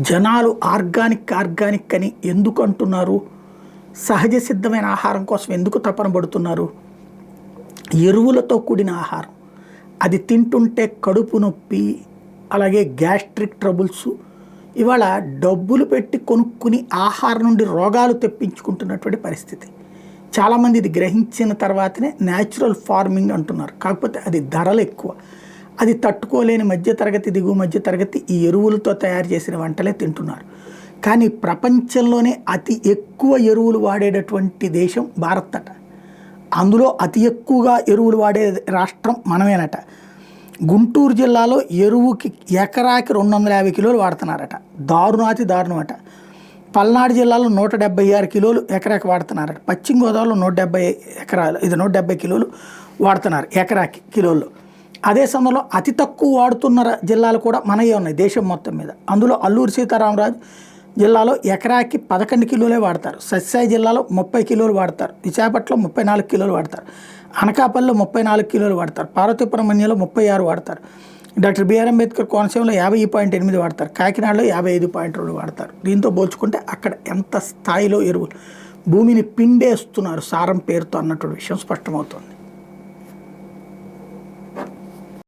జనాలు organic organic అని ఎందుకు అంటున్నారు? సహజ సిద్ధమైన ఆహారం కోసం ఎందుకు తపన పడుతున్నారు? ఎరువులతో కూడిన ఆహారం అది తింటుంటే కడుపు నొప్పి, అలాగే గ్యాస్ట్రిక్ ట్రబుల్స్, ఇవాళ డబ్బులు పెట్టి కొనుక్కుని ఆహారం నుండి రోగాలు తెప్పించుకుంటున్నటువంటి పరిస్థితి. చాలామంది ఇది గ్రహించిన తర్వాతనే న్యాచురల్ ఫార్మింగ్ అంటున్నారు. కాకపోతే అది ధరలు ఎక్కువ, అది తట్టుకోలేని మధ్యతరగతి, దిగువ మధ్యతరగతి ఈ ఎరువులతో తయారు చేసిన వంటలే తింటున్నారు. కానీ ప్రపంచంలోనే అతి ఎక్కువ ఎరువులు వాడేటటువంటి దేశం భారత్ అట. అందులో అతి ఎక్కువగా ఎరువులు వాడే రాష్ట్రం మనమేనట. గుంటూరు జిల్లాలో ఎరువుకి ఎకరాకి 250 కిలోలు వాడుతున్నారట. దారుణాతి దారుణమట. పల్నాడు జిల్లాలో 176 కిలోలు ఎకరాకి వాడుతున్నారట. పశ్చిమ గోదావరిలో 170 కిలోలు వాడుతున్నారు ఎకరాకి కిలోల్లో. అదే సమయంలో అతి తక్కువ వాడుతున్న జిల్లాలు కూడా మనయే ఉన్నాయి దేశం మొత్తం మీద. అందులో అల్లూరి సీతారామరాజు జిల్లాలో ఎకరాకి 11 కిలోలే వాడతారు. సత్యసాయి జిల్లాలో 30 కిలోలు వాడతారు. విశాఖపట్నంలో 34 కిలోలు వాడతారు. అనకాపల్లిలో 34 కిలోలు వాడతారు. పార్వతీపురం మన్యంలో 36 వాడతారు. డాక్టర్ బిఆర్ అంబేద్కర్ కోనసీమలో 50.8 వాడతారు. కాకినాడలో 55.2 వాడతారు. దీంతో పోల్చుకుంటే అక్కడ ఎంత స్థాయిలో ఎరువులు భూమిని పిండేస్తున్నారు సారం పేరుతో అన్నటువంటి విషయం స్పష్టమవుతుంది.